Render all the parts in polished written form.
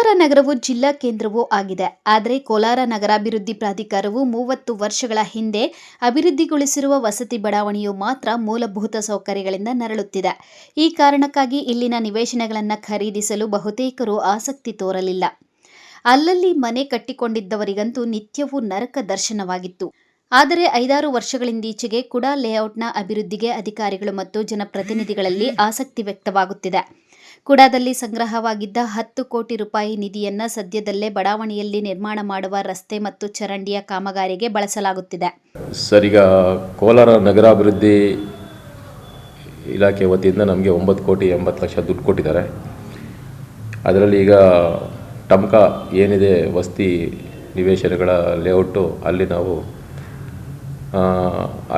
ಕೋಲಾರ ನಗರವು ಜಿಲ್ಲಾ ಕೇಂದ್ರವೂ ಆಗಿದೆ. ಆದರೆ ಕೋಲಾರ ನಗರಾಭಿವೃದ್ಧಿ ಪ್ರಾಧಿಕಾರವು 30 ವರ್ಷಗಳ ಹಿಂದೆ ಅಭಿವೃದ್ಧಿಗೊಳಿಸಿರುವ ವಸತಿ ಬಡಾವಣೆಯು ಮಾತ್ರ ಮೂಲಭೂತ ಸೌಕರ್ಯಗಳಿಂದ ನರಳುತ್ತಿದೆ. ಈ ಕಾರಣಕ್ಕಾಗಿ ಇಲ್ಲಿನ ನಿವೇಶನಗಳನ್ನು ಖರೀದಿಸಲು ಬಹುತೇಕರು ಆಸಕ್ತಿ ತೋರಲಿಲ್ಲ. ಅಲ್ಲಲ್ಲಿ ಮನೆ ಕಟ್ಟಿಕೊಂಡಿದ್ದವರಿಗಂತೂ ನಿತ್ಯವೂ ನರಕ ದರ್ಶನವಾಗಿತ್ತು. ಆದರೆ 5-6 ವರ್ಷಗಳಿಂದೀಚೆಗೆ ಕುಡಾ ಲೇಔಟ್ನ ಅಭಿವೃದ್ಧಿಗೆ ಅಧಿಕಾರಿಗಳು ಮತ್ತು ಜನಪ್ರತಿನಿಧಿಗಳಲ್ಲಿ ಆಸಕ್ತಿ ವ್ಯಕ್ತವಾಗುತ್ತಿದೆ. ಕುಡಾದಲ್ಲಿ ಸಂಗ್ರಹವಾಗಿದ್ದ 10 ಕೋಟಿ ರೂಪಾಯಿ ನಿಧಿಯನ್ನು ಸದ್ಯದಲ್ಲೇ ಬಡಾವಣೆಯಲ್ಲಿ ನಿರ್ಮಾಣ ಮಾಡುವ ರಸ್ತೆ ಮತ್ತು ಚರಂಡಿಯ ಕಾಮಗಾರಿಗೆ ಬಳಸಲಾಗುತ್ತಿದೆ. ಸರ್, ಈಗ ಕೋಲಾರ ನಗರಾಭಿವೃದ್ಧಿ ಇಲಾಖೆ ವತಿಯಿಂದ ನಮಗೆ 9 ಕೋಟಿ 80 ಲಕ್ಷ ದುಡ್ಡು ಕೊಟ್ಟಿದ್ದಾರೆ. ಅದರಲ್ಲಿ ಈಗ ಟಮ್ಕಾ ಏನಿದೆ ವಸತಿ ನಿವೇಶನಗಳ ಲೇಔಟು, ಅಲ್ಲಿ ನಾವು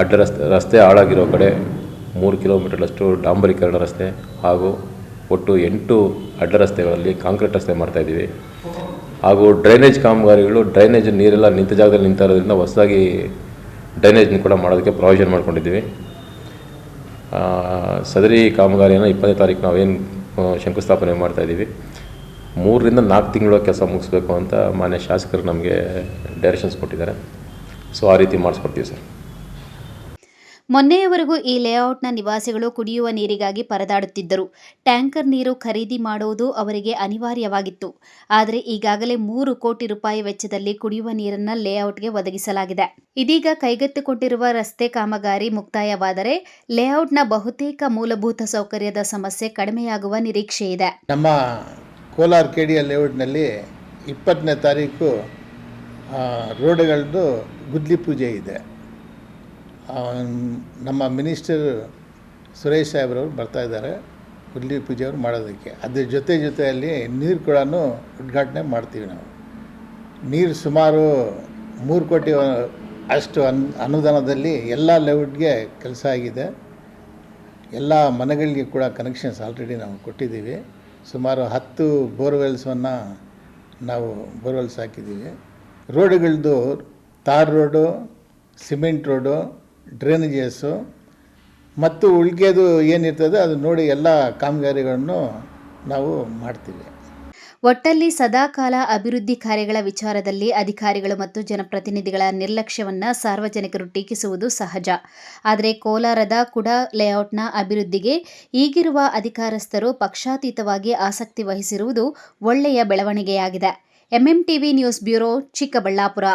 ಅಡ್ಡ ರಸ್ತೆ ಹಾಳಾಗಿರೋ ಕಡೆ 3 ಕಿಲೋಮೀಟರ್ನಷ್ಟು ಡಾಂಬರೀಕರಣ ರಸ್ತೆ ಹಾಗೂ ಒಟ್ಟು 8 ಅಡ್ಡ ರಸ್ತೆಗಳಲ್ಲಿ ಕಾಂಕ್ರೀಟ್ ರಸ್ತೆ ಮಾಡ್ತಾಯಿದ್ದೀವಿ. ಹಾಗೂ ಡ್ರೈನೇಜ್ ಕಾಮಗಾರಿಗಳು, ಡ್ರೈನೇಜ್ ನೀರೆಲ್ಲ ನಿಂತ ಜಾಗದಲ್ಲಿ ನಿಂತ ಇರೋದ್ರಿಂದ ಹೊಸದಾಗಿ ಡ್ರೈನೇಜ್ನ ಕೂಡ ಮಾಡೋದಕ್ಕೆ ಪ್ರಾವಿಷನ್ ಮಾಡ್ಕೊಂಡಿದ್ದೀವಿ. ಸದರಿ ಕಾಮಗಾರಿಯನ್ನು 20ನೇ ತಾರೀಕು ನಾವೇನು ಶಂಕುಸ್ಥಾಪನೆ ಮಾಡ್ತಾಯಿದ್ದೀವಿ. 3ರಿಂದ 4 ತಿಂಗಳ ಕೆಲಸ ಮುಗಿಸ್ಬೇಕು ಅಂತ ಮಾನ್ಯ ಶಾಸಕರು ನಮಗೆ ಡೈರೆಕ್ಷನ್ಸ್ ಕೊಟ್ಟಿದ್ದಾರೆ. ಸೊ ಆ ರೀತಿ ಮಾಡಿಸ್ಕೊಡ್ತೀವಿ ಸರ್. ಮೊನ್ನೆಯವರೆಗೂ ಈ ಲೇಔಟ್ನ ನಿವಾಸಿಗಳು ಕುಡಿಯುವ ನೀರಿಗಾಗಿ ಪರದಾಡುತ್ತಿದ್ದರು. ಟ್ಯಾಂಕರ್ ನೀರು ಖರೀದಿ ಮಾಡುವುದು ಅವರಿಗೆ ಅನಿವಾರ್ಯವಾಗಿತ್ತು. ಆದರೆ ಈಗಾಗಲೇ 3 ಕೋಟಿ ರೂಪಾಯಿ ವೆಚ್ಚದಲ್ಲಿ ಕುಡಿಯುವ ನೀರನ್ನು ಲೇಔಟ್ಗೆ ಒದಗಿಸಲಾಗಿದೆ. ಇದೀಗ ಕೈಗೆತ್ತಿಕೊಂಡಿರುವ ರಸ್ತೆ ಕಾಮಗಾರಿ ಮುಕ್ತಾಯವಾದರೆ ಲೇಔಟ್ನ ಬಹುತೇಕ ಮೂಲಭೂತ ಸೌಕರ್ಯದ ಸಮಸ್ಯೆ ಕಡಿಮೆಯಾಗುವ ನಿರೀಕ್ಷೆ ಇದೆ. ನಮ್ಮ ಕೋಲಾರ ಕೆಡಿಎಲ್ ಲೇಔಟ್ನಲ್ಲಿ 20ನೇ ತಾರೀಕು ರೋಡ್ಗಳದ್ದು ಗುದ್ಲಿ ಪೂಜೆ ಇದೆ. ನಮ್ಮ ಮಿನಿಸ್ಟರ್ ಸುರೇಶ್ ಸಾಹೇಬ್ರವರು ಬರ್ತಾ ಇದ್ದಾರೆ ಗುದ್ಲಿ ಪೂಜೆಯವರು ಮಾಡೋದಕ್ಕೆ. ಅದ್ರ ಜೊತೆಯಲ್ಲಿ ನೀರು ಕೂಡ ಉದ್ಘಾಟನೆ ಮಾಡ್ತೀವಿ. ನಾವು ನೀರು ಸುಮಾರು 3 ಕೋಟಿ ಅಷ್ಟು ಅನುದಾನದಲ್ಲಿ ಎಲ್ಲ ಲೇಔಟ್ಗೆ ಕೆಲಸ ಆಗಿದೆ. ಎಲ್ಲ ಮನೆಗಳಿಗೆ ಕೂಡ ಕನೆಕ್ಷನ್ಸ್ ಆಲ್ರೆಡಿ ನಾವು ಕೊಟ್ಟಿದ್ದೀವಿ. ಸುಮಾರು 10 ಬೋರ್ವೆಲ್ಸನ್ನು ನಾವು ಬೋರ್ವೆಲ್ಸ್ ಹಾಕಿದ್ದೀವಿ. ರೋಡುಗಳದ್ದು ತಾರ್ ರೋಡು, ಸಿಮೆಂಟ್ ರೋಡು, ಡ್ರೈನೇಜಸ್ಸು ಮತ್ತು ಉಳಿಕೆದು ಏನಿರ್ತದೆ ಅದು ನೋಡಿ ಎಲ್ಲ ಕಾಮಗಾರಿಗಳನ್ನು ನಾವು ಮಾಡ್ತೀವಿ. ಒಟ್ಟಲ್ಲಿ ಸದಾಕಾಲ ಅಭಿವೃದ್ಧಿ ಕಾರ್ಯಗಳ ವಿಚಾರದಲ್ಲಿ ಅಧಿಕಾರಿಗಳು ಮತ್ತು ಜನಪ್ರತಿನಿಧಿಗಳ ನಿರ್ಲಕ್ಷ್ಯವನ್ನು ಸಾರ್ವಜನಿಕರು ಟೀಕಿಸುವುದು ಸಹಜ. ಆದರೆ ಕೋಲಾರದ ಕುಡಾ ಲೇಔಟ್ನ ಅಭಿವೃದ್ಧಿಗೆ ಈಗಿರುವ ಅಧಿಕಾರಸ್ಥರು ಪಕ್ಷಾತೀತವಾಗಿ ಆಸಕ್ತಿ ವಹಿಸಿರುವುದು ಒಳ್ಳೆಯ ಬೆಳವಣಿಗೆಯಾಗಿದೆ. MMTV news bureau, Chikkaballapur.